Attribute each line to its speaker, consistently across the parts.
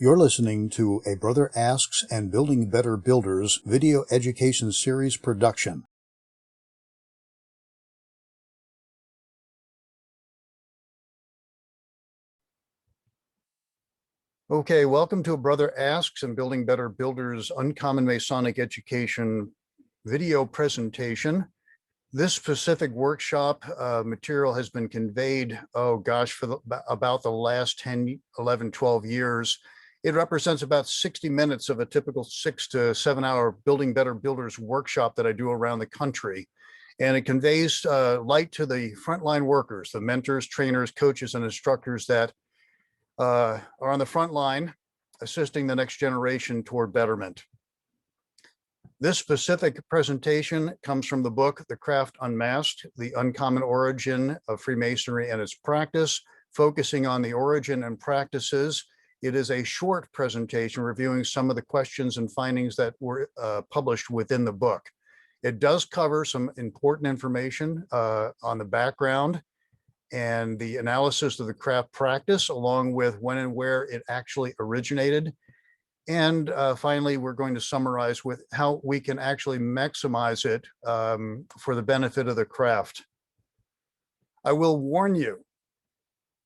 Speaker 1: You're listening to a Brother Asks and Building Better Builders video education series production. Okay, welcome to a Brother Asks and Building Better Builders Uncommon Masonic Education video presentation. This specific workshop material has been conveyed, for about the last 10, 11, 12 years. It represents about 60 minutes of a typical 6 to 7 hour Building Better Builders workshop that I do around the country. And it conveys light to the frontline workers, the mentors, trainers, coaches, and instructors that are on the front line, assisting the next generation toward betterment. This specific presentation comes from the book, The Craft Unmasked, The Uncommon Origin of Freemasonry and Its Practice, focusing on the origin and practices. It is a short presentation reviewing some of the questions and findings that were published within the book. It does cover some important information on the background and the analysis of the craft practice, along with when and where it actually originated. And finally, we're going to summarize with how we can actually maximize it for the benefit of the craft. I will warn you,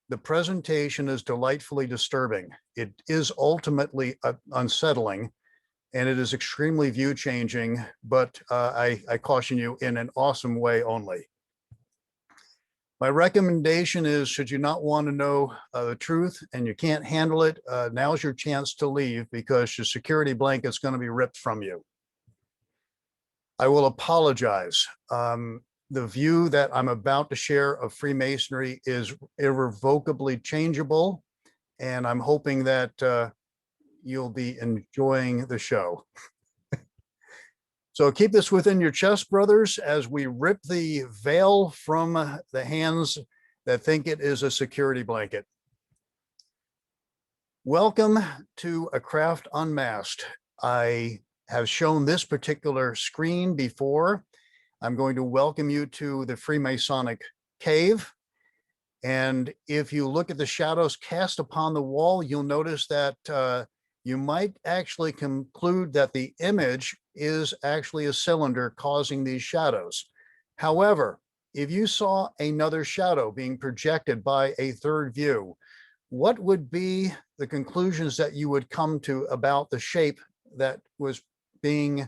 Speaker 1: the presentation is delightfully disturbing. It is ultimately unsettling, and it is extremely view-changing, but I caution you in an awesome way only. My recommendation is, should you not want to know the truth and you can't handle it, now's your chance to leave, because your security blanket's going to be ripped from you. I will apologize. The view that I'm about to share of Freemasonry is irrevocably changeable, and I'm hoping that you'll be enjoying the show. So keep this within your chest, brothers, as we rip the veil from the hands that think it is a security blanket. Welcome to A Craft Unmasked. I have shown this particular screen before. I'm going to welcome you to the Freemasonic cave. And if you look at the shadows cast upon the wall, you'll notice that you might actually conclude that the image is actually a cylinder causing these shadows. However, if you saw another shadow being projected by a third view, what would be the conclusions that you would come to about the shape that was being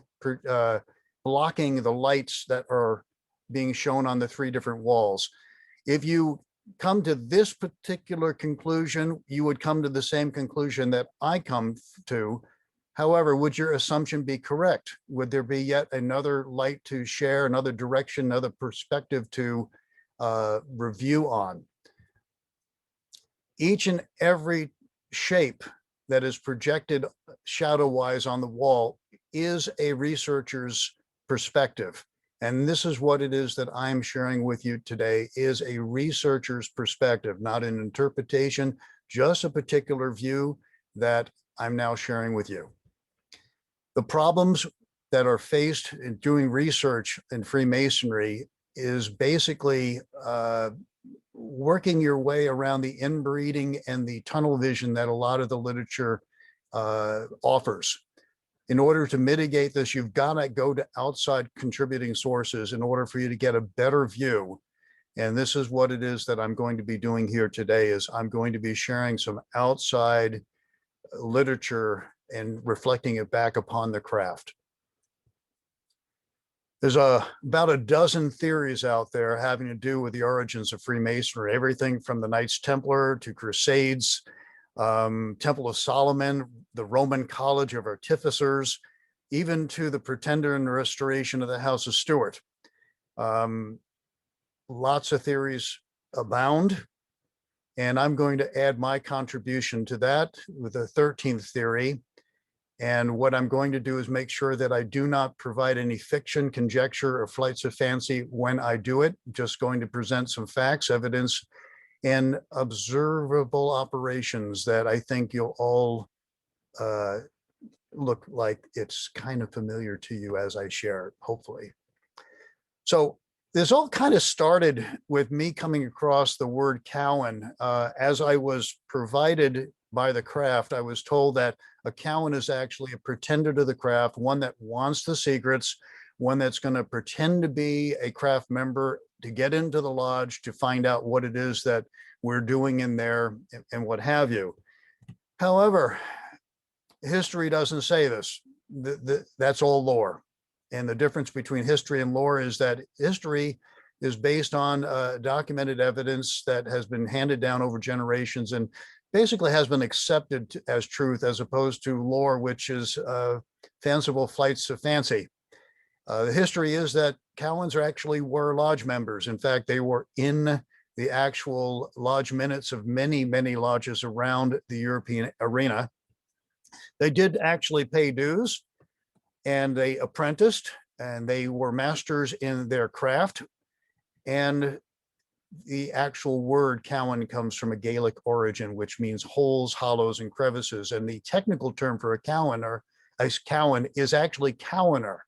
Speaker 1: blocking the lights that are being shown on the three different walls? If you come to this particular conclusion, you would come to the same conclusion that I come to. However, would your assumption be correct? Would there be yet another light to share, another direction, another perspective to review on? Each and every shape that is projected shadow-wise on the wall is a researcher's perspective. And this is what it is that I'm sharing with you today, is a researcher's perspective, not an interpretation, just a particular view that I'm now sharing with you. The problems that are faced in doing research in Freemasonry is basically working your way around the inbreeding and the tunnel vision that a lot of the literature offers. In order to mitigate this, you've got to go to outside contributing sources in order for you to get a better view. And this is what it is that I'm going to be doing here today, is I'm going to be sharing some outside literature and reflecting it back upon the craft. There's about a dozen theories out there having to do with the origins of Freemasonry, everything from the Knights Templar to Crusades, Temple of Solomon, the Roman College of Artificers, even to the Pretender and the restoration of the House of Stuart. Lots of theories abound, and I'm going to add my contribution to that with the 13th theory. And what I'm going to do is make sure that I do not provide any fiction, conjecture, or flights of fancy when I do it. I'm just going to present some facts, evidence, and observable operations that I think you'll all look like it's kind of familiar to you as I share it, hopefully. So this all kind of started with me coming across the word Cowan as I was provided by the craft. I was told that a Cowan is actually a pretender to the craft, one that wants the secrets, one that's going to pretend to be a craft member to get into the lodge to find out what it is that we're doing in there and what have you. However, history doesn't say this. That's all lore. And the difference between history and lore is that history is based on documented evidence that has been handed down over generations and basically has been accepted as truth, as opposed to lore, which is fanciful flights of fancy. The history is that Cowans actually were lodge members. In fact, they were in the actual lodge minutes of many, many lodges around the European arena. They did actually pay dues, and they apprenticed, and they were masters in their craft. And the actual word Cowan comes from a Gaelic origin, which means holes, hollows, and crevices. And the technical term for a Cowan is actually Cowaner,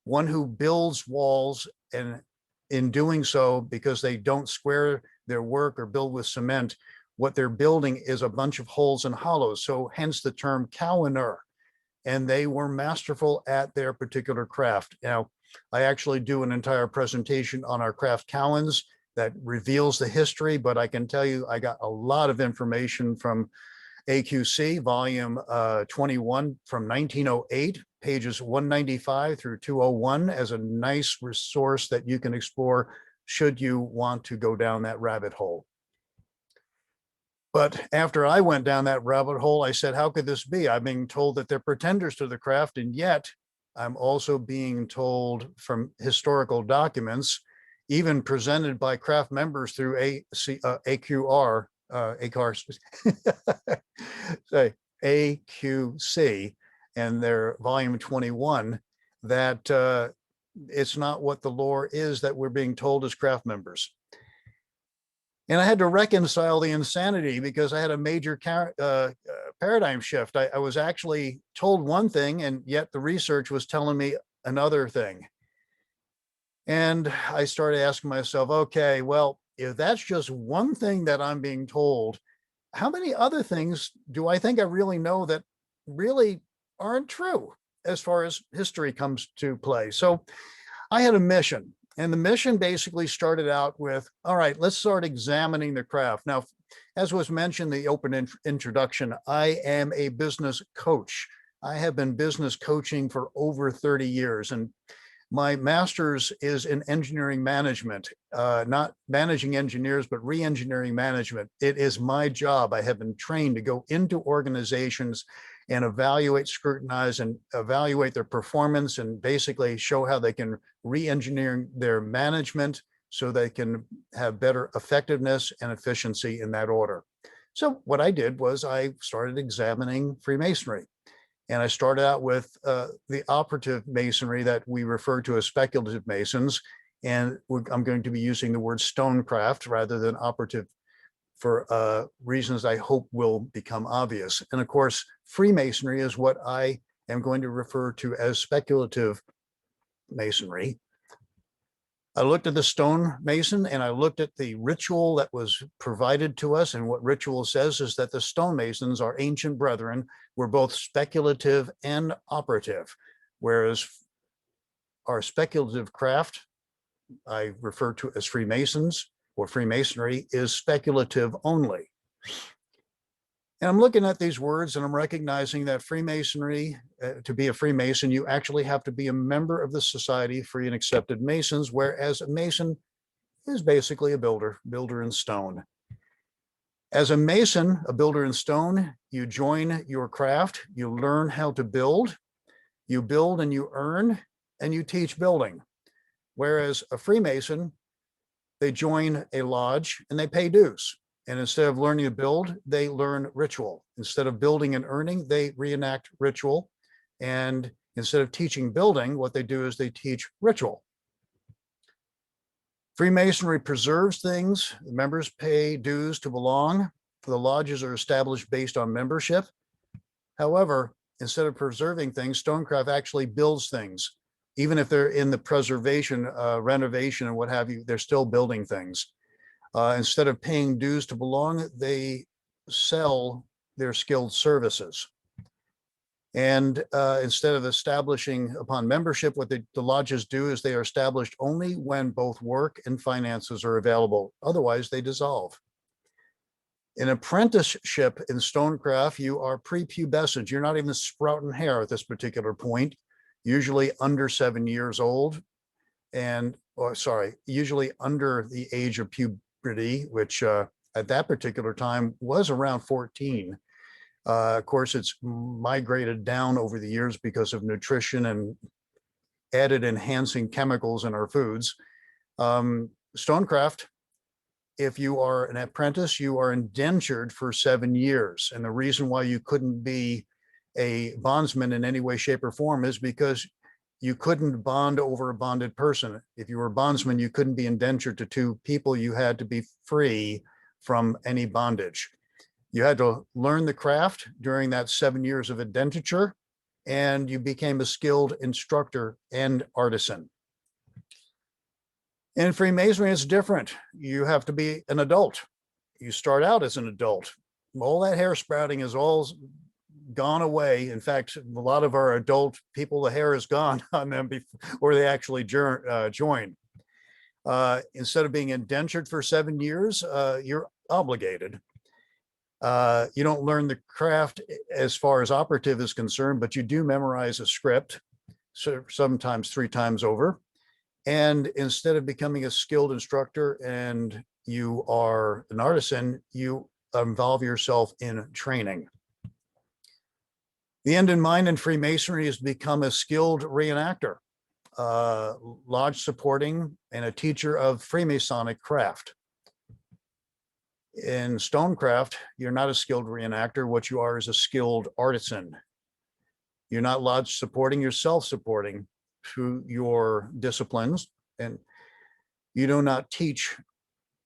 Speaker 1: one who builds walls, and in doing so, because they don't square their work or build with cement, what they're building is a bunch of holes and hollows. So hence the term Cowaner. And they were masterful at their particular craft. Now, I actually do an entire presentation on our craft Cowans that reveals the history, but I can tell you I got a lot of information from AQC, volume 21 from 1908, pages 195 through 201, as a nice resource that you can explore should you want to go down that rabbit hole. But after I went down that rabbit hole, I said, how could this be? I'm being told that they're pretenders to the craft, and yet I'm also being told from historical documents, even presented by craft members through AQC, and their volume 21, that it's not what the lore is that we're being told as craft members. And I had to reconcile the insanity because I had a major paradigm shift. I was actually told one thing, and yet the research was telling me another thing. And I started asking myself, okay, well, if that's just one thing that I'm being told, how many other things do I think I really know that really aren't true as far as history comes to play? So I had a mission. And the mission basically started out with, all right, let's start examining the craft. Now, as was mentioned in the open introduction, I am a business coach. I have been business coaching for over 30 years. And my master's is in engineering management, not managing engineers, but re-engineering management. It is my job. I have been trained to go into organizations and evaluate, scrutinize, and evaluate their performance, and basically show how they can re-engineer their management so they can have better effectiveness and efficiency in that order. So what I did was I started examining Freemasonry. And I started out with the operative masonry that we refer to as speculative masons. And I'm going to be using the word Stonecraft rather than operative for reasons I hope will become obvious. And of course, Freemasonry is what I am going to refer to as speculative masonry. I looked at the stonemason and I looked at the ritual that was provided to us. And what ritual says is that the stonemasons, our ancient brethren, were both speculative and operative, whereas our speculative craft, I refer to as Freemasons or Freemasonry, is speculative only. And I'm looking at these words and I'm recognizing that Freemasonry, to be a Freemason, you actually have to be a member of the Society of Free and Accepted Masons, whereas a Mason is basically a builder in stone. As a Mason, a builder in stone, you join your craft, you learn how to build, you build and you earn, and you teach building. Whereas a Freemason, they join a lodge and they pay dues. And instead of learning to build, they learn ritual. Instead of building and earning, they reenact ritual. And instead of teaching building, what they do is they teach ritual. Freemasonry preserves things. The members pay dues to belong. The lodges are established based on membership. However, instead of preserving things, Stonecraft actually builds things. Even if they're in the preservation, renovation, and what have you, they're still building things. Instead of paying dues to belong, they sell their skilled services. And instead of establishing upon membership, what the lodges do is they are established only when both work and finances are available. Otherwise, they dissolve. In apprenticeship in Stonecraft, you are prepubescent. You're not even sprouting hair at this particular point, usually under 7 years old, usually under the age of puberty, which at that particular time was around 14. Of course, it's migrated down over the years because of nutrition and added enhancing chemicals in our foods. Stonecraft, if you are an apprentice, you are indentured for 7 years. And the reason why you couldn't be a bondsman in any way, shape, or form is because you couldn't bond over a bonded person. If you were a bondsman, you couldn't be indentured to two people. You had to be free from any bondage. You had to learn the craft during that 7 years of indenture, and you became a skilled instructor and artisan. In Freemasonry, it's different. You have to be an adult. You start out as an adult. All that hair sprouting is all gone away. In fact, a lot of our adult people, the hair is gone on them before they actually join. Instead of being indentured for 7 years, you're obligated. You don't learn the craft as far as operative is concerned, but you do memorize a script, sometimes 3 times over. And instead of becoming a skilled instructor and you are an artisan, you involve yourself in training. The end in mind in Freemasonry is to become a skilled reenactor, lodge supporting, and a teacher of Freemasonic craft. In Stonecraft, you're not a skilled reenactor. What you are is a skilled artisan. You're not lodge supporting, you're self-supporting through your disciplines. And you do not teach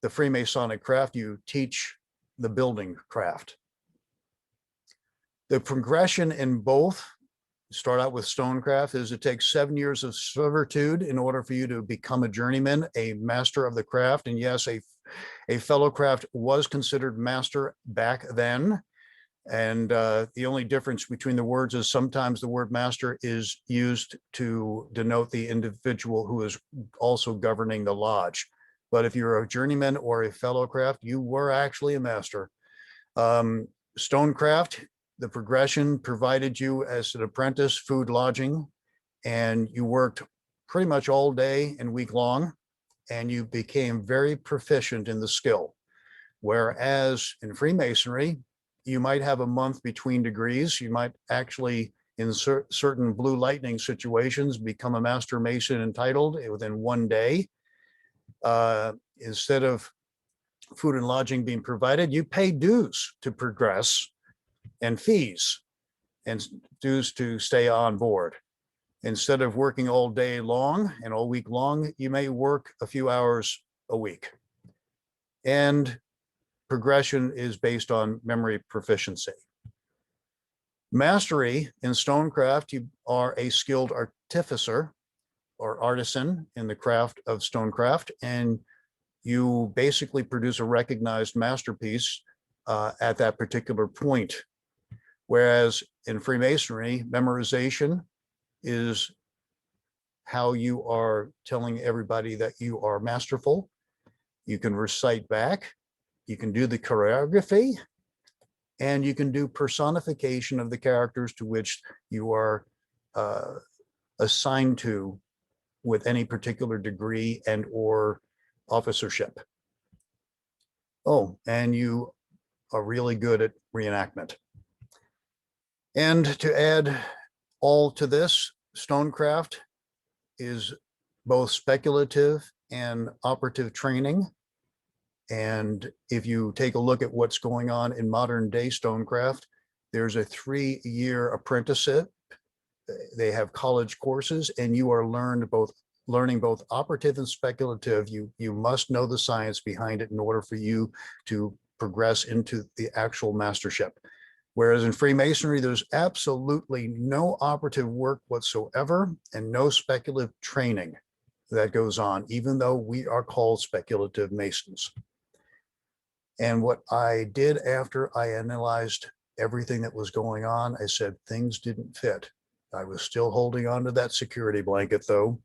Speaker 1: the Freemasonic craft, you teach the building craft. The progression in both, start out with Stonecraft, is it takes 7 years of servitude in order for you to become a journeyman, a master of the craft. And yes, a fellow craft was considered master back then. And the only difference between the words is sometimes the word master is used to denote the individual who is also governing the lodge. But if you're a journeyman or a fellow craft, you were actually a master. Stonecraft, the progression provided you as an apprentice, food, lodging, and you worked pretty much all day and week long, and you became very proficient in the skill. Whereas in Freemasonry, you might have a month between degrees. You might actually, in certain blue lightning situations, become a master mason entitled within 1 day. Instead of food and lodging being provided, you pay dues to progress and fees and dues to stay on board. Instead of working all day long and all week long, you may work a few hours a week. And progression is based on memory proficiency. Mastery in Stonecraft, you are a skilled artificer or artisan in the craft of Stonecraft, and you basically produce a recognized masterpiece at that particular point. Whereas in Freemasonry, memorization is how you are telling everybody that you are masterful. You can recite back, you can do the choreography, and you can do personification of the characters to which you are assigned to with any particular degree and or officership. Oh, and you are really good at reenactment. And to add all to this, Stonecraft is both speculative and operative training. And if you take a look at what's going on in modern day Stonecraft, there's a 3-year apprenticeship. They have college courses, and you are learning both operative and speculative. You must know the science behind it in order for you to progress into the actual mastership. Whereas in Freemasonry, there's absolutely no operative work whatsoever and no speculative training that goes on, even though we are called speculative Masons. And what I did after I analyzed everything that was going on, I said things didn't fit. I was still holding on to that security blanket though.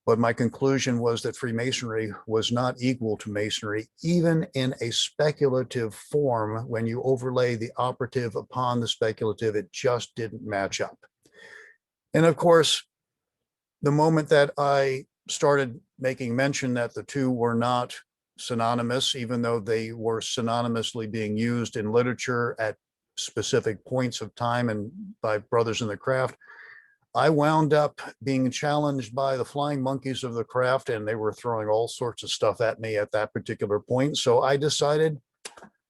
Speaker 1: But my conclusion was that Freemasonry was not equal to Masonry, even in a speculative form. When you overlay the operative upon the speculative, it just didn't match up. And of course, the moment that I started making mention that the two were not synonymous, even though they were synonymously being used in literature at specific points of time and by brothers in the craft, I wound up being challenged by the flying monkeys of the craft, and they were throwing all sorts of stuff at me at that particular point. So I decided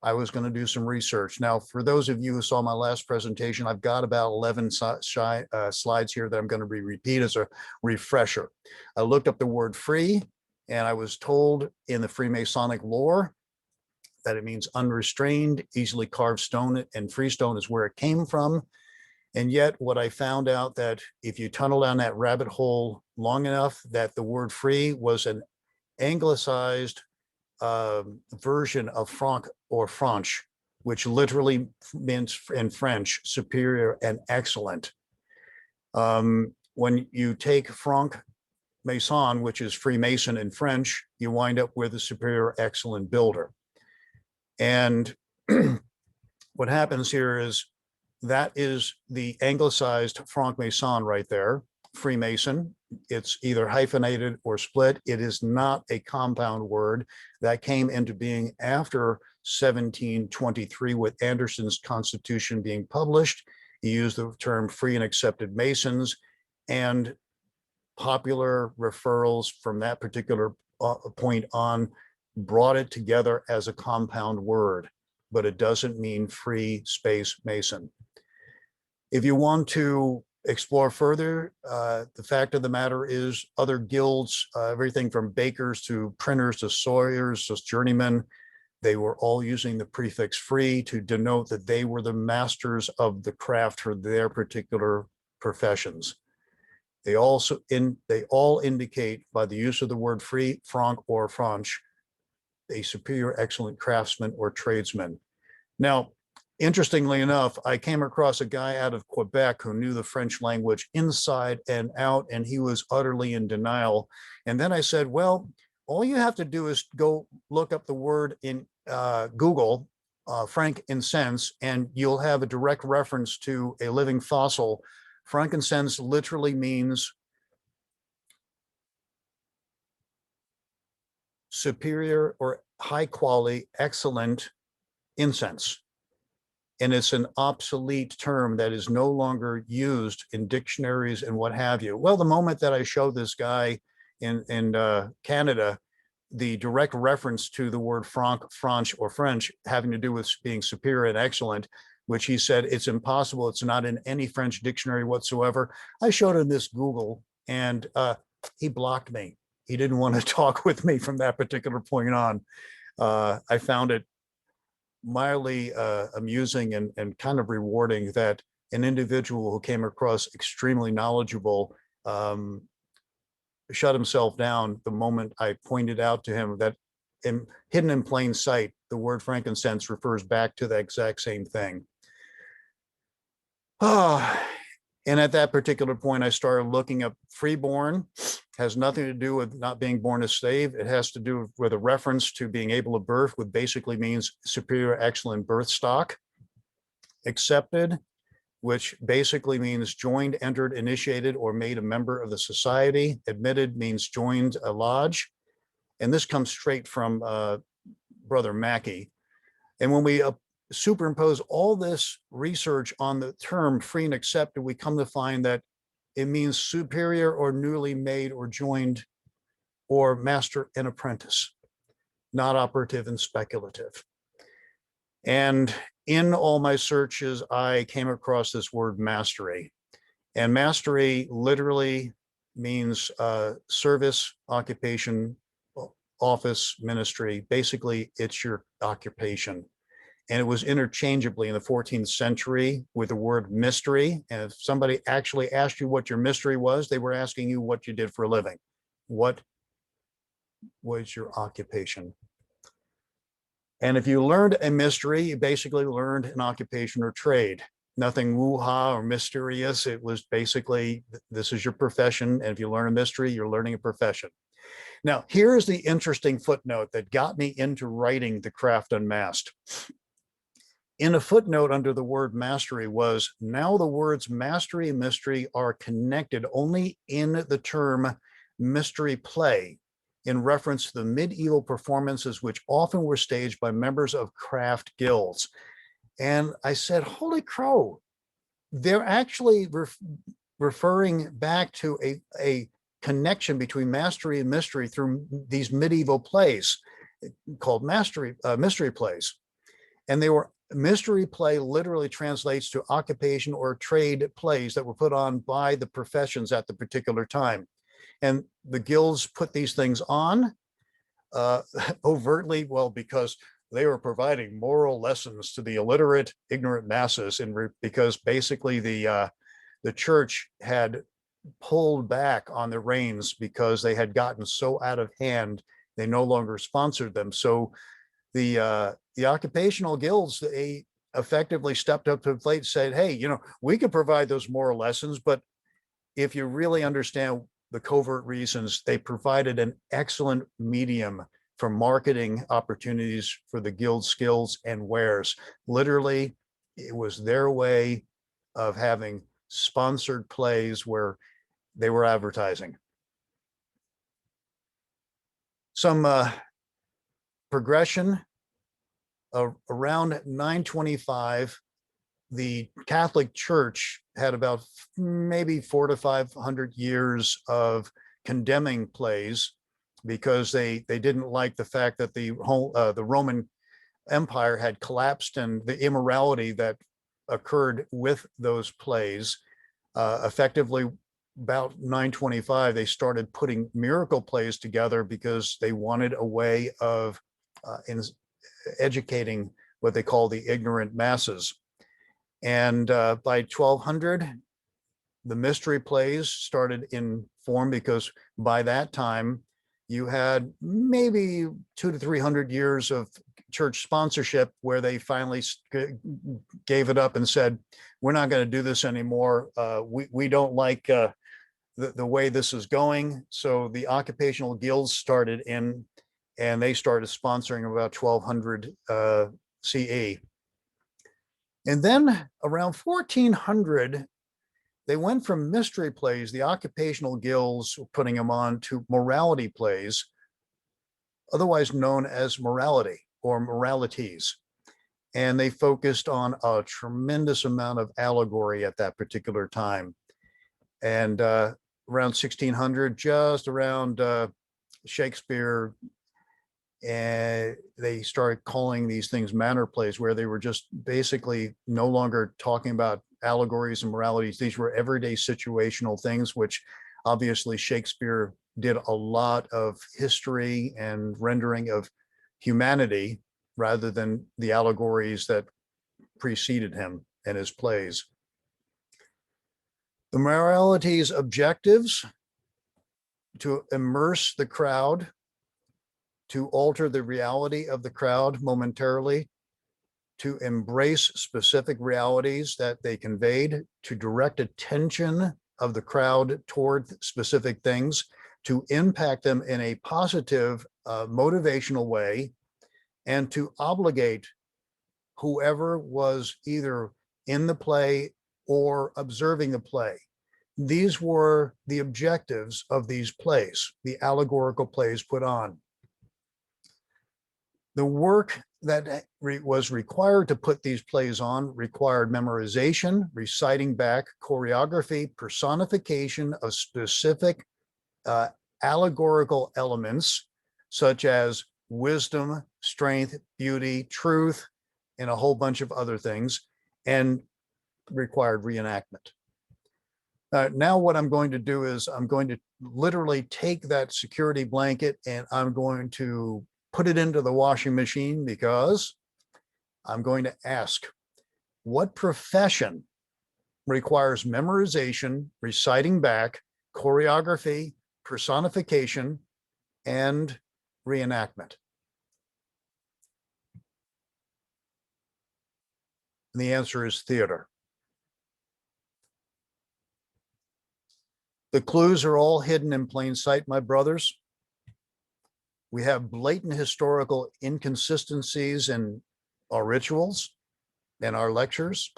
Speaker 1: I was going to do some research. Now, for those of you who saw my last presentation, I've got about 11 slides here that I'm going to repeat as a refresher. I looked up the word free, and I was told in the Freemasonic lore that it means unrestrained, easily carved stone, and freestone is where it came from. And yet what I found out that if you tunnel down that rabbit hole long enough, that the word free was an anglicized version of franc or franche, which literally means in French, superior and excellent. When you take franc mason, which is Freemason in French, you wind up with a superior excellent builder. And what happens here is that is the anglicized franc-maçon right there, Freemason. It's either hyphenated or split. It is not a compound word that came into being after 1723 with Anderson's Constitution being published. He used the term free and accepted Masons, and popular referrals from that particular point on brought it together as a compound word, but it doesn't mean free space Mason. If you want to explore further, the fact of the matter is other guilds, everything from bakers to printers to sawyers to journeymen, they were all using the prefix free to denote that they were the masters of the craft for their particular professions. They all indicate by the use of the word free, franc or franche, a superior excellent craftsman or tradesman. Now, interestingly enough, I came across a guy out of Quebec who knew the French language inside and out, and he was utterly in denial. And then I said, well, all you have to do is go look up the word in Google, frankincense, and you'll have a direct reference to a living fossil. Frankincense literally means superior or high quality, excellent incense. And it's an obsolete term that is no longer used in dictionaries and what have you. Well, the moment that I showed this guy in Canada the direct reference to the word franc, franche, or French having to do with being superior and excellent, which he said it's impossible, it's not in any French dictionary whatsoever, I showed him this Google, and he blocked me. He didn't want to talk with me from that particular point on. I found it mildly amusing and kind of rewarding that an individual who came across extremely knowledgeable shut himself down the moment I pointed out to him that hidden in plain sight, the word frankincense refers back to the exact same thing. And at that particular point, I started looking up freeborn. Has nothing to do with not being born a slave. It has to do with a reference to being able to birth, which basically means superior, excellent birth stock. Accepted, which basically means joined, entered, initiated, or made a member of the society. Admitted means joined a lodge. And this comes straight from Brother Mackey. And when we superimpose all this research on the term free and accepted, we come to find that it means superior or newly made or joined or master and apprentice, not operative and speculative. And in all my searches, I came across this word mastery. And mastery literally means service, occupation, office, ministry. Basically, it's your occupation. And it was interchangeably in the 14th century with the word mystery. And if somebody actually asked you what your mystery was, they were asking you what you did for a living. What was your occupation? And if you learned a mystery, you basically learned an occupation or trade. Nothing woo-ha or mysterious. It was basically, this is your profession. And if you learn a mystery, you're learning a profession. Now, here's the interesting footnote that got me into writing The Craft Unmasked. In a footnote under the word mastery was, now the words mastery and mystery are connected only in the term mystery play, in reference to the medieval performances which often were staged by members of craft guilds. And I said, holy crow, they're actually referring back to a connection between mastery and mystery through these medieval plays called mystery plays. And they were, mystery play literally translates to occupation or trade plays that were put on by the professions at the particular time. And the guilds put these things on overtly, well, because they were providing moral lessons to the illiterate, ignorant masses, and because basically the church had pulled back on the reins because they had gotten so out of hand, they no longer sponsored them. So the occupational guilds, they effectively stepped up to the plate and said, hey, you know, we could provide those moral lessons, but if you really understand the covert reasons, they provided an excellent medium for marketing opportunities for the guild skills and wares. Literally, it was their way of having sponsored plays where they were advertising. Some progression. Around 925, the Catholic Church had about maybe 400 to 500 years of condemning plays because they didn't like the fact that the Roman Empire had collapsed and the immorality that occurred with those plays. Effectively, about 925, they started putting miracle plays together because they wanted a way of educating what they call the ignorant masses. And by 1200, the mystery plays started in form because by that time you had maybe 200 to 300 years of church sponsorship where they finally gave it up and said, we're not going to do this anymore. We don't like the way this is going. So the occupational guilds started in, and they started sponsoring about 1200 CE. And then around 1400, they went from mystery plays, the occupational guilds putting them on, to morality plays, otherwise known as morality or moralities. And they focused on a tremendous amount of allegory at that particular time. And around 1600, just around Shakespeare, and they started calling these things manner plays, where they were just basically no longer talking about allegories and moralities. These were everyday situational things, which obviously Shakespeare did a lot of history and rendering of humanity rather than the allegories that preceded him and his plays. The moralities objectives: to immerse the crowd, to alter the reality of the crowd momentarily, to embrace specific realities that they conveyed, to direct attention of the crowd toward specific things, to impact them in a positive, motivational way, and to obligate whoever was either in the play or observing the play. These were the objectives of these plays, the allegorical plays put on. The work that was required to put these plays on required memorization, reciting back, choreography, personification of specific allegorical elements, such as wisdom, strength, beauty, truth, and a whole bunch of other things, and required reenactment. Now what I'm going to do is I'm going to literally take that security blanket and I'm going to put it into the washing machine, because I'm going to ask, what profession requires memorization, reciting back, choreography, personification, and reenactment? And the answer is theater. The clues are all hidden in plain sight, my brothers. We have blatant historical inconsistencies in our rituals and our lectures.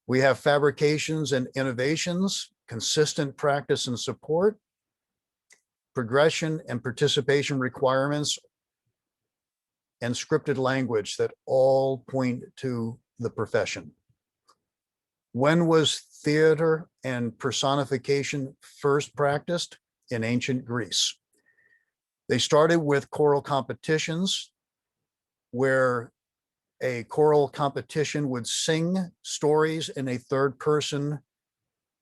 Speaker 1: We have fabrications and innovations, consistent practice and support, progression and participation requirements, and scripted language that all point to the profession. When was theater and personification first practiced? In ancient Greece. They started with choral competitions where a choral competition would sing stories in a third person.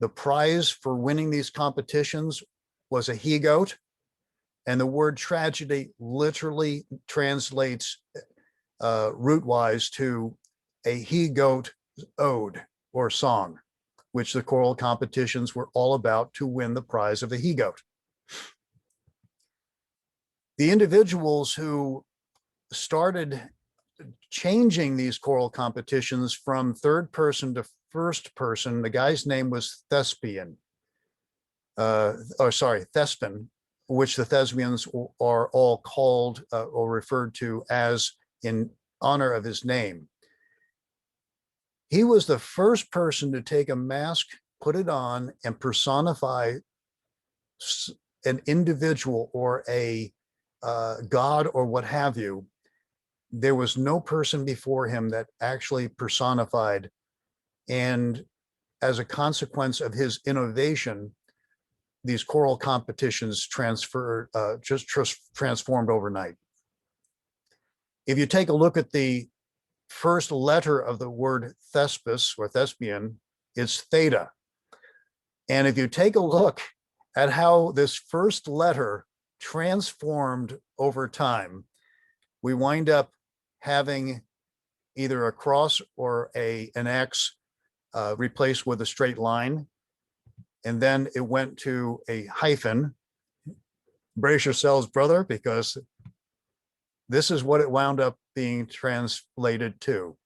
Speaker 1: The prize for winning these competitions was a he-goat, and the word tragedy literally translates root-wise to a he-goat ode or song, which the choral competitions were all about to win the prize of a he-goat. The individuals who started changing these choral competitions from third person to first person, the guy's name was Thespin, which the Thespians are all called or referred to as in honor of his name. He was the first person to take a mask, put it on, and personify an individual or a god or what have you. There was no person before him that actually personified, and as a consequence of his innovation, these choral competitions transformed overnight. If you take a look at the first letter of the word Thespis or thespian, it's theta. And if you take a look at how this first letter transformed over time, we wind up having either a cross or an X replaced with a straight line. And then it went to a hyphen. Brace yourselves, brother, because this is what it wound up being translated to.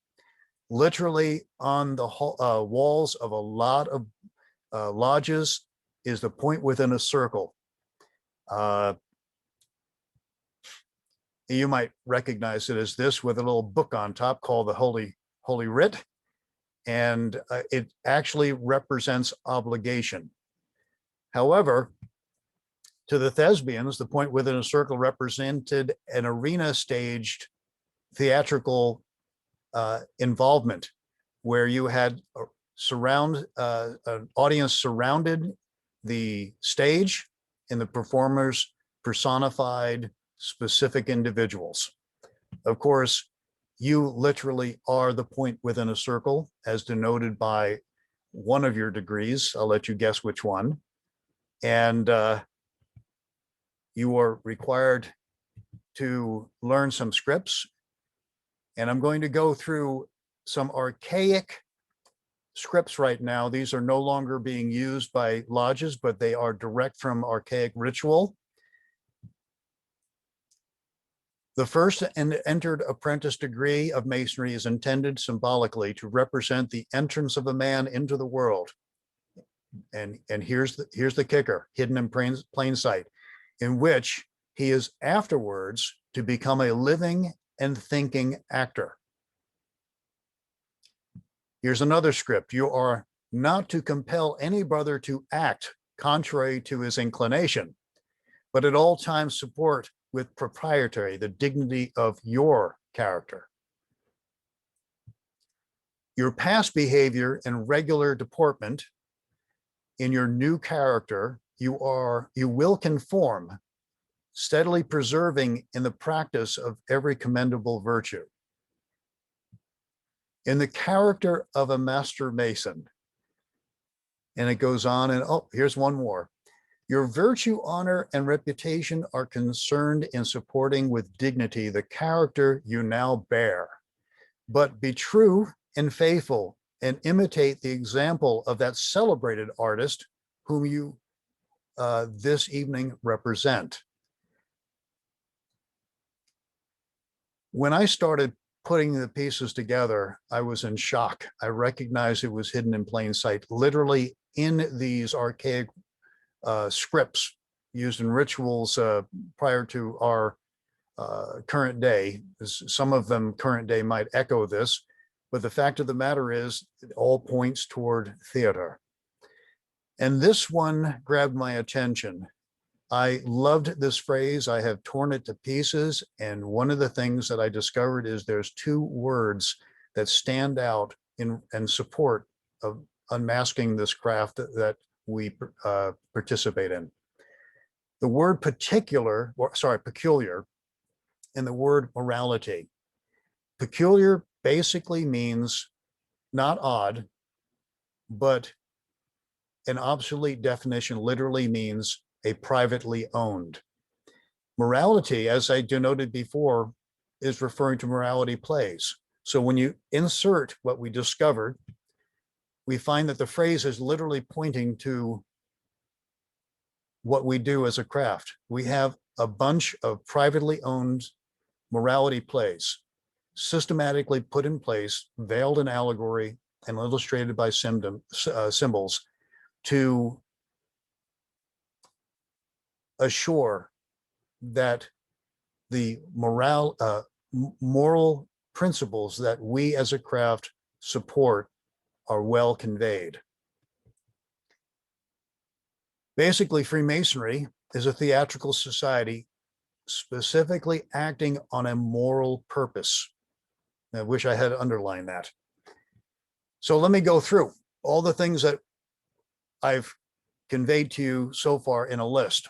Speaker 1: Literally on the walls of a lot of lodges is the point within a circle. You might recognize it as this with a little book on top called the Holy Writ. And it actually represents obligation. However, to the Thespians, the point within a circle represented an arena staged theatrical involvement where you had an audience surrounded the stage and the performers personified specific individuals. Of course, you literally are the point within a circle as denoted by one of your degrees. I'll let you guess which one. And you are required to learn some scripts. And I'm going to go through some archaic scripts right now. These are no longer being used by lodges, but they are direct from archaic ritual. The first entered apprentice degree of Masonry is intended symbolically to represent the entrance of a man into the world. And here's the kicker, hidden in plain sight, in which he is afterwards to become a living and thinking actor. Here's another script. You are not to compel any brother to act contrary to his inclination, but at all times support with proprietary the dignity of your character. Your past behavior and regular deportment in your new character, you will conform, steadily preserving in the practice of every commendable virtue. In the character of a master mason, and it goes on, and oh, here's one more. Your virtue, honor, and reputation are concerned in supporting with dignity the character you now bear. But be true and faithful and imitate the example of that celebrated artist whom you this evening represent. When I started putting the pieces together, I was in shock. I recognized it was hidden in plain sight, literally in these archaic scripts used in rituals prior to our current day. Some of them current day might echo this, but the fact of the matter is it all points toward theater. And this one grabbed my attention. I loved this phrase. I have torn it to pieces. And one of the things that I discovered is there's two words that stand out in support of unmasking this craft that we participate in. The word peculiar, and the word morality. Peculiar basically means not odd, but an obsolete definition literally means a privately owned. Morality, as I denoted before, is referring to morality plays. So when you insert what we discovered, we find that the phrase is literally pointing to what we do as a craft. We have a bunch of privately owned morality plays, systematically put in place, veiled in allegory and illustrated by symbols to assure that the moral principles that we as a craft support are well conveyed. Basically, Freemasonry is a theatrical society specifically acting on a moral purpose. I wish I had underlined that. So let me go through all the things that I've conveyed to you so far in a list.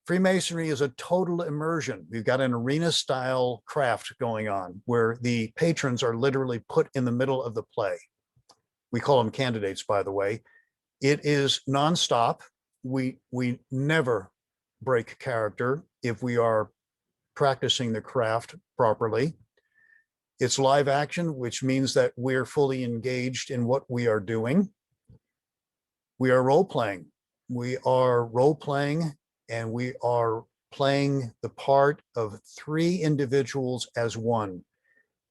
Speaker 1: Freemasonry is a total immersion. We've got an arena style craft going on where the patrons are literally put in the middle of the play. We call them candidates, by the way. It is nonstop. We never break character if we are practicing the craft properly. It's live action, which means that we're fully engaged in what we are doing. We are role-playing. We are role-playing and we are playing the part of three individuals as one: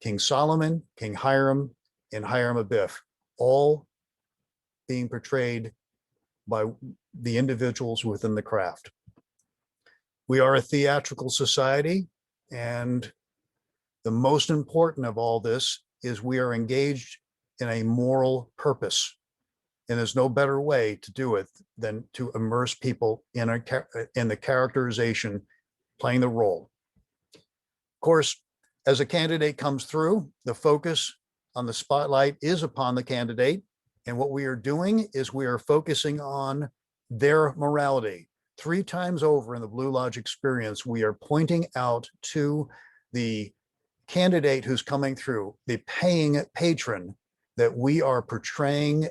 Speaker 1: King Solomon, King Hiram, and Hiram Abiff, all being portrayed by the individuals within the craft. We are a theatrical society, and the most important of all this is we are engaged in a moral purpose. And there's no better way to do it than to immerse people in the characterization, playing the role. Of course, as a candidate comes through, the focus on the spotlight is upon the candidate. And what we are doing is we are focusing on their morality. 3 times over in the Blue Lodge experience, we are pointing out to the candidate who's coming through, the paying patron, that we are portraying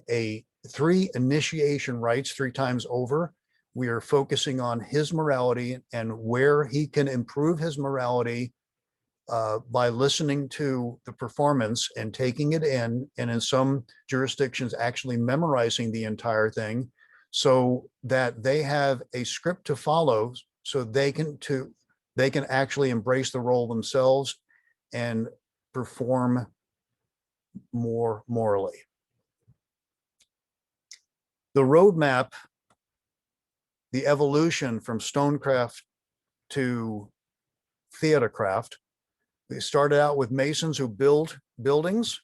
Speaker 1: 3 initiation rites 3 times over. We are focusing on his morality and where he can improve his morality by listening to the performance and taking it in, and in some jurisdictions actually memorizing the entire thing so that they have a script to follow, so they can actually embrace the role themselves and perform more morally. The roadmap, the evolution from Stonecraft to theatercraft. We started out with masons who build buildings,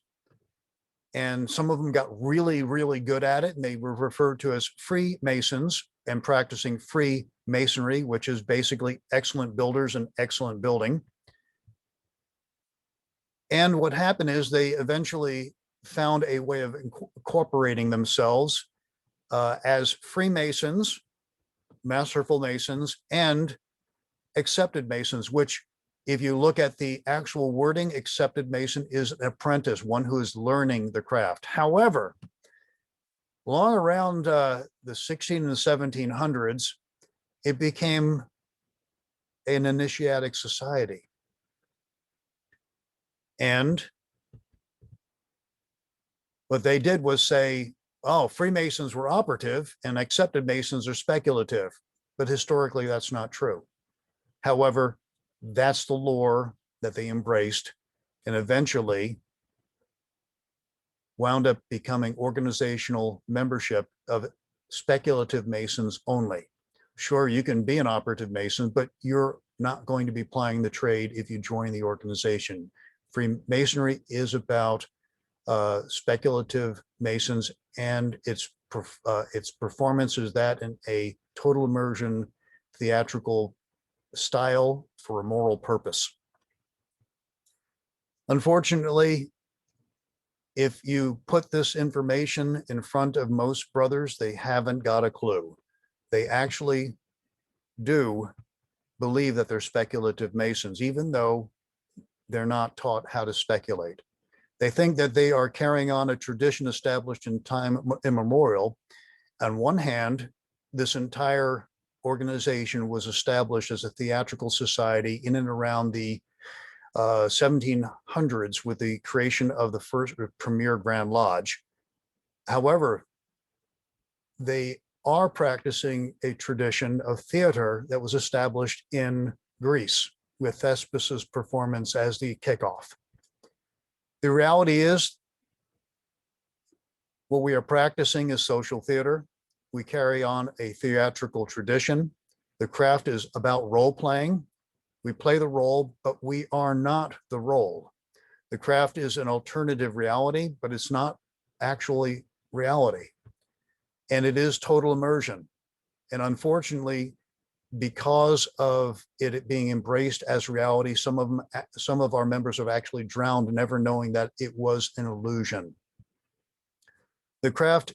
Speaker 1: and some of them got really, really good at it, and they were referred to as Freemasons and practicing Freemasonry, which is basically excellent builders and excellent building. And what happened is they eventually found a way of incorporating themselves as Freemasons, masterful Masons, and accepted Masons, which, if you look at the actual wording, accepted Mason is an apprentice, one who is learning the craft. However, long around the 16 and 1700s, it became an initiatic society. And what they did was say, oh, Freemasons were operative and accepted Masons are speculative. But historically, that's not true. However, that's the lore that they embraced and eventually wound up becoming organizational membership of speculative Masons only. Sure, you can be an operative Mason, but you're not going to be plying the trade if you join the organization. Freemasonry is about speculative Masons, and its performance is that in a total immersion theatrical style for a moral purpose. Unfortunately, if you put this information in front of most brothers, they haven't got a clue. They actually do believe that they're speculative Masons, even though they're not taught how to speculate. They think that they are carrying on a tradition established in time immemorial. On one hand, this entire organization was established as a theatrical society in and around the 1700s with the creation of the first premier Grand Lodge. However, they are practicing a tradition of theater that was established in Greece with Thespis's performance as the kickoff. The reality is, what we are practicing is social theater. We carry on a theatrical tradition. The craft is about role playing. We play the role, but we are not the role. The craft is an alternative reality, but it's not actually reality. And it is total immersion. And unfortunately, because of it being embraced as reality, some of our members have actually drowned, never knowing that it was an illusion. The craft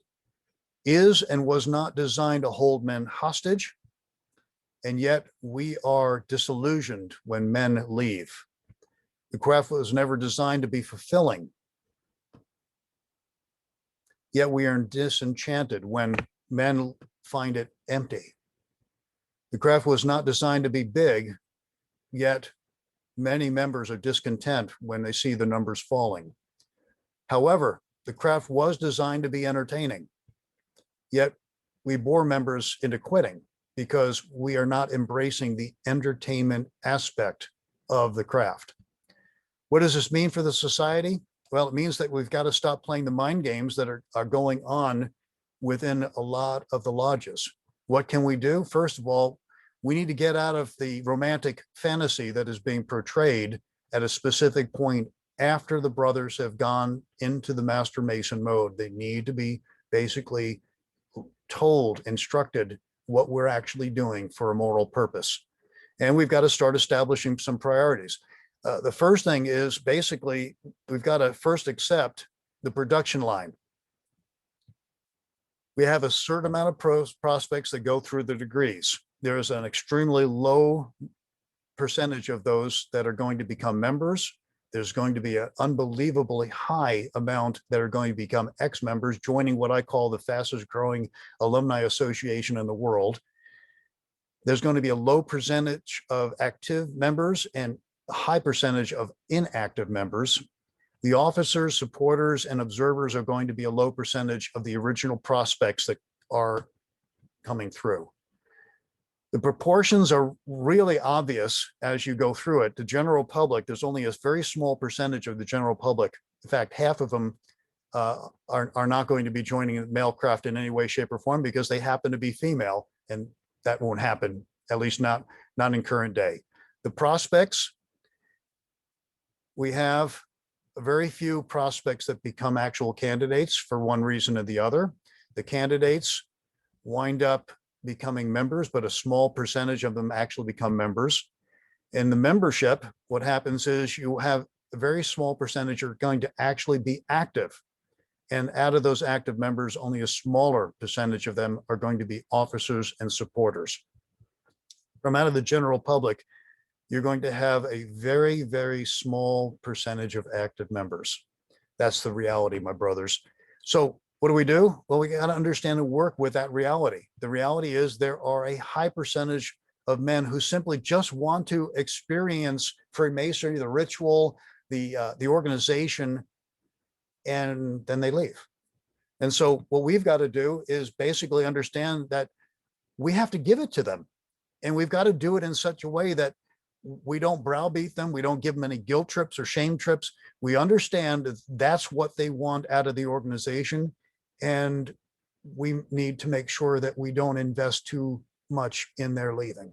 Speaker 1: is and was not designed to hold men hostage, and yet we are disillusioned when men leave. The craft was never designed to be fulfilling, yet we are disenchanted when men find it empty. The craft was not designed to be big, yet many members are discontent when they see the numbers falling. However, the craft was designed to be entertaining, yet we bore members into quitting because we are not embracing the entertainment aspect of the craft. What does this mean for the society? Well, it means that we've got to stop playing the mind games that are going on within a lot of the lodges. What can we do? First of all, we need to get out of the romantic fantasy that is being portrayed at a specific point after the brothers have gone into the Master Mason mode. They need to be basically told, instructed what we're actually doing for a moral purpose. And we've got to start establishing some priorities. The first thing is basically, we've got to first accept the production line. We have a certain amount of prospects that go through the degrees. There's an extremely low percentage of those that are going to become members. There's going to be an unbelievably high amount that are going to become ex-members, joining what I call the fastest growing alumni association in the world. There's going to be a low percentage of active members and a high percentage of inactive members. The officers, supporters, and observers are going to be a low percentage of the original prospects that are coming through. The proportions are really obvious as you go through it. The general public, there's only a very small percentage of the general public. In fact, half of them are not going to be joining male craft in any way, shape, or form because they happen to be female, and that won't happen, at least not in current day. The prospects, we have very few prospects that become actual candidates for one reason or the other. The candidates wind up becoming members, but a small percentage of them actually become members. In the membership, what happens is you have a very small percentage are going to actually be active. And out of those active members, only a smaller percentage of them are going to be officers and supporters. From out of the general public, you're going to have a very, very small percentage of active members. That's the reality, my brothers. So what do? Well, we got to understand and work with that reality. The reality is there are a high percentage of men who simply just want to experience Freemasonry, the ritual, the organization, and then they leave. And so what we've got to do is basically understand that we have to give it to them. And we've got to do it in such a way that We don't browbeat them. We don't give them any guilt trips or shame trips. We understand that that's what they want out of the organization. And we need to make sure that we don't invest too much in their leaving.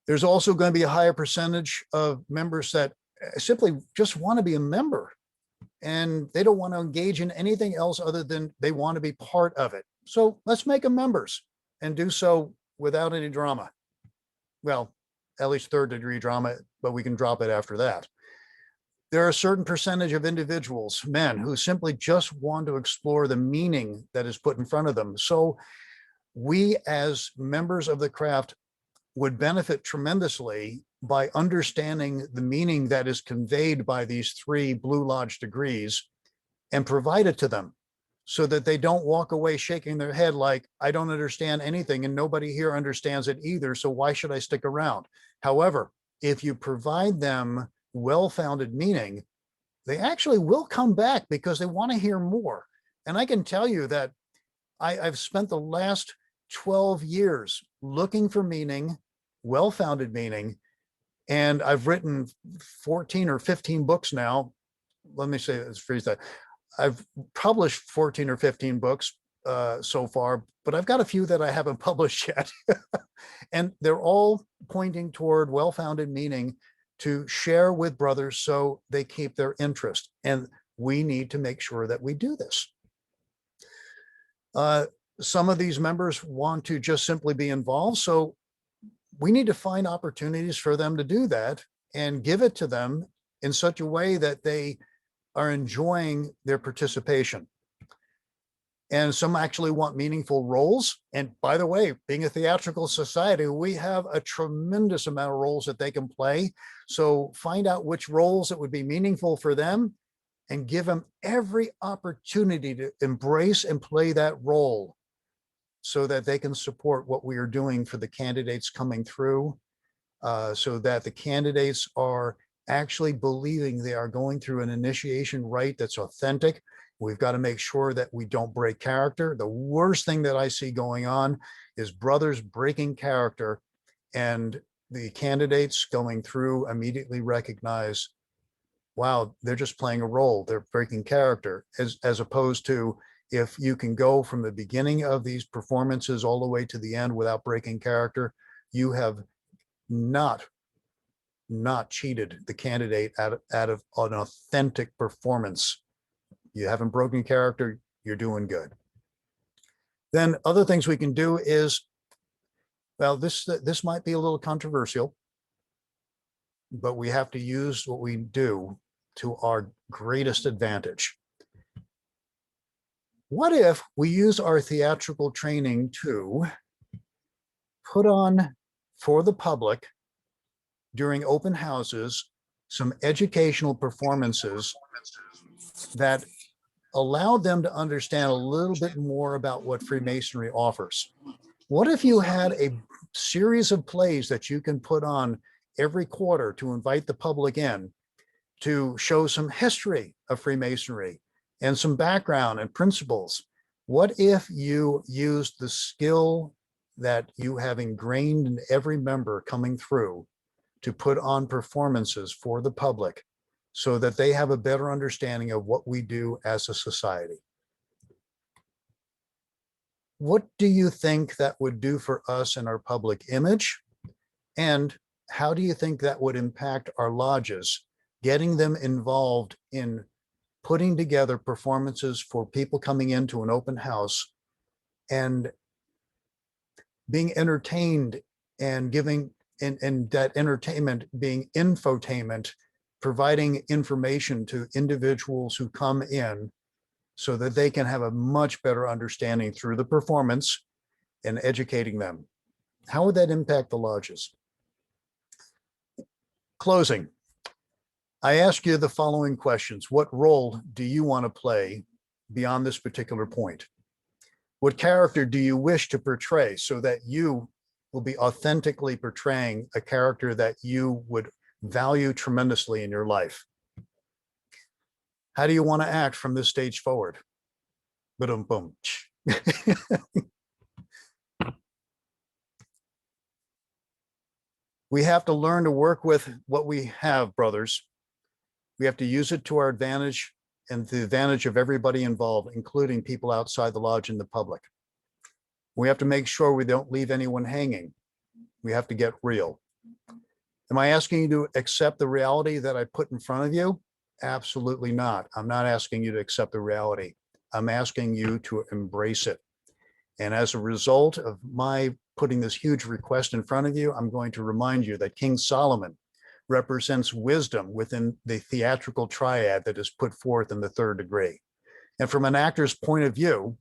Speaker 1: There's also going to be a higher percentage of members that simply just want to be a member, and they don't want to engage in anything else other than they want to be part of it. So let's make them members and do so without any drama. Well, at least third-degree drama, but we can drop it after that. There are a certain percentage of individuals, men, who simply just want to explore the meaning that is put in front of them. So we, as members of the craft, would benefit tremendously by understanding the meaning that is conveyed by these 3 Blue Lodge degrees and provide it to them, so that they don't walk away shaking their head like, I don't understand anything and nobody here understands it either, so why should I stick around? However, if you provide them well-founded meaning, they actually will come back because they want to hear more. And I can tell you that I've spent the last 12 years looking for meaning, well-founded meaning, and I've written 14 or 15 books now. Let me say, let's phrase that. I've published 14 or 15 books so far, but I've got a few that I haven't published yet. And they're all pointing toward well-founded meaning to share with brothers so they keep their interest. And we need to make sure that we do this. Some of these members want to just simply be involved, so we need to find opportunities for them to do that and give it to them in such a way that they are enjoying their participation. And some actually want meaningful roles. And by the way, being a theatrical society, we have a tremendous amount of roles that they can play. So find out which roles that would be meaningful for them and give them every opportunity to embrace and play that role, so that they can support what we are doing for the candidates coming through, so that the candidates are actually believing they are going through an initiation rite that's authentic. We've got to make sure that we don't break character. The worst thing that I see going on is brothers breaking character, and the candidates going through immediately recognize, wow, they're just playing a role. They're breaking character, as opposed to, if you can go from the beginning of these performances all the way to the end without breaking character, you have not cheated the candidate out of an authentic performance. You haven't broken character, you're doing good. Then other things we can do is, well, this might be a little controversial, but we have to use what we do to our greatest advantage. What if we use our theatrical training to put on for the public during open houses some educational performances that allow them to understand a little bit more about what Freemasonry offers? What if you had a series of plays that you can put on every quarter to invite the public in, to show some history of Freemasonry and some background and principles? What if you used the skill that you have ingrained in every member coming through to put on performances for the public, so that they have a better understanding of what we do as a society? What do you think that would do for us and our public image? And how do you think that would impact our lodges, getting them involved in putting together performances for people coming into an open house and being entertained, and giving, and that entertainment being infotainment, providing information to individuals who come in so that they can have a much better understanding through the performance and educating them? How would that impact the lodges? Closing. I ask you the following questions. What role do you want to play beyond this particular point? What character do you wish to portray, so that you will be authentically portraying a character that you would value tremendously in your life? How do you want to act from this stage forward? Boom, boom. We have to learn to work with what we have, brothers. We have to use it to our advantage and the advantage of everybody involved, including people outside the lodge and the public. We have to make sure we don't leave anyone hanging. We have to get real. Am I asking you to accept the reality that I put in front of you? Absolutely not. I'm not asking you to accept the reality. I'm asking you to embrace it. And as a result of my putting this huge request in front of you, I'm going to remind you that King Solomon represents wisdom within the theatrical triad that is put forth in the third degree. And from an actor's point of view,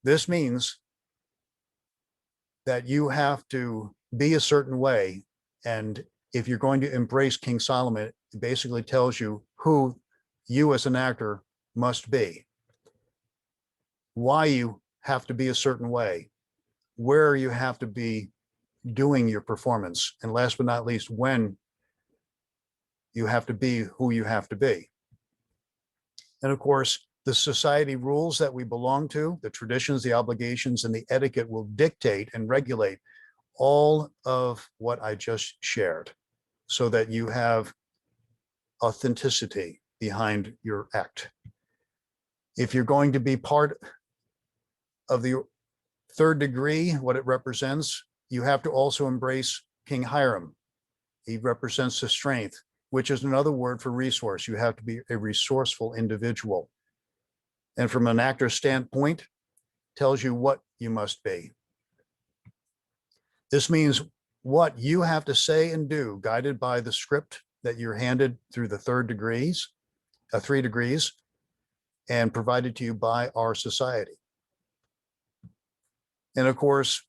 Speaker 1: this means that you have to be a certain way. And if you're going to embrace King Solomon, it basically tells you who you as an actor must be, why you have to be a certain way, where you have to be doing your performance, and last but not least, when you have to be who you have to be. And of course, the society rules that we belong to, the traditions, the obligations, and the etiquette will dictate and regulate all of what I just shared so that you have authenticity behind your act. If you're going to be part of the third degree, what it represents, you have to also embrace King Hiram. He represents the strength, which is another word for resource. You have to be a resourceful individual. And from an actor's standpoint, tells you what you must be. This means what you have to say and do, guided by the script that you're handed through the three degrees, and provided to you by our society. And of course,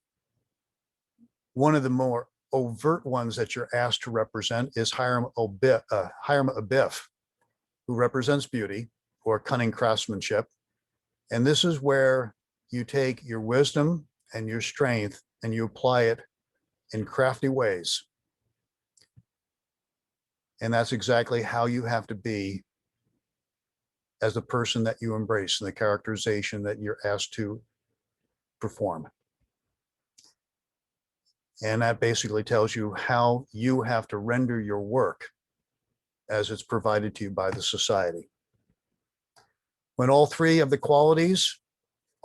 Speaker 1: one of the more overt ones that you're asked to represent is Hiram Abiff, who represents beauty or cunning craftsmanship. And this is where you take your wisdom and your strength and you apply it in crafty ways. And that's exactly how you have to be as the person that you embrace and the characterization that you're asked to perform. And that basically tells you how you have to render your work as it's provided to you by the society. When all three of the qualities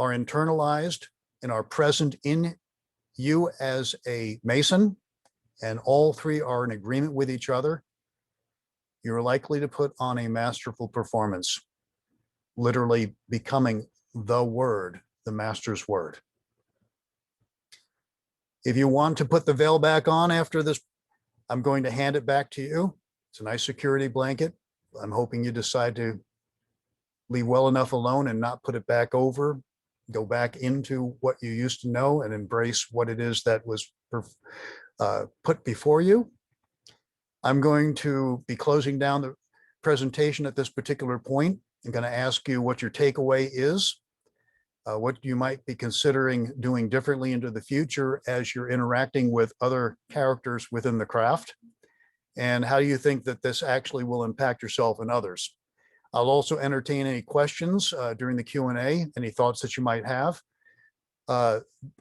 Speaker 1: are internalized and are present in you as a Mason, and all three are in agreement with each other, you're likely to put on a masterful performance, literally becoming the word, the master's word. If you want to put the veil back on after this, I'm going to hand it back to you. It's a nice security blanket. I'm hoping you decide to leave well enough alone and not put it back over, go back into what you used to know and embrace what it is that was put before you. I'm going to be closing down the presentation at this particular point. I'm going to ask you what your takeaway is, what you might be considering doing differently into the future as you're interacting with other characters within the craft, and how do you think that this actually will impact yourself and others. I'll also entertain any questions during the Q&A, any thoughts that you might have.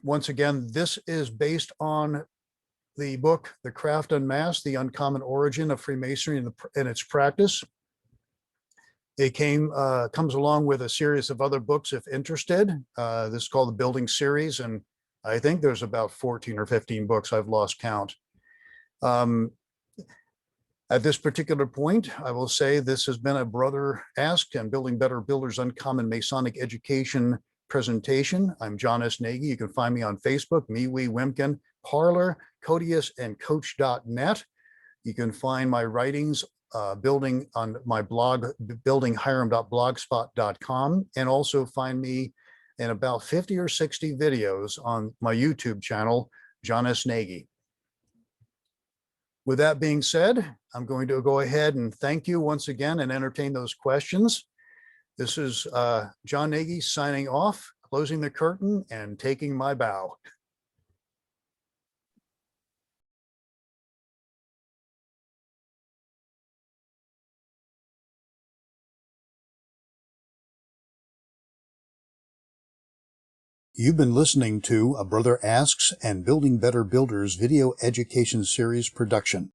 Speaker 1: Once again, this is based on the book, The Craft Unmasked, The Uncommon Origin of Freemasonry and Its Practice. It comes along with a series of other books if interested. This is called the Building Series, and I think there's about 14 or 15 books. I've lost count. At this particular point, I will say this has been a Brother Asked and Building Better Builders Uncommon Masonic Education presentation. I'm John S. Nagy. You can find me on Facebook, MeWe, Wimkin, Parlor, Codius, and Coach.net. You can find my writings building on my blog, buildinghiram.blogspot.com, and also find me in about 50 or 60 videos on my YouTube channel, John S. Nagy. With that being said, I'm going to go ahead and thank you once again and entertain those questions. This is John Nagy signing off, closing the curtain and taking my bow. You've been listening to a Brother Asks and Building Better Builders video education series production.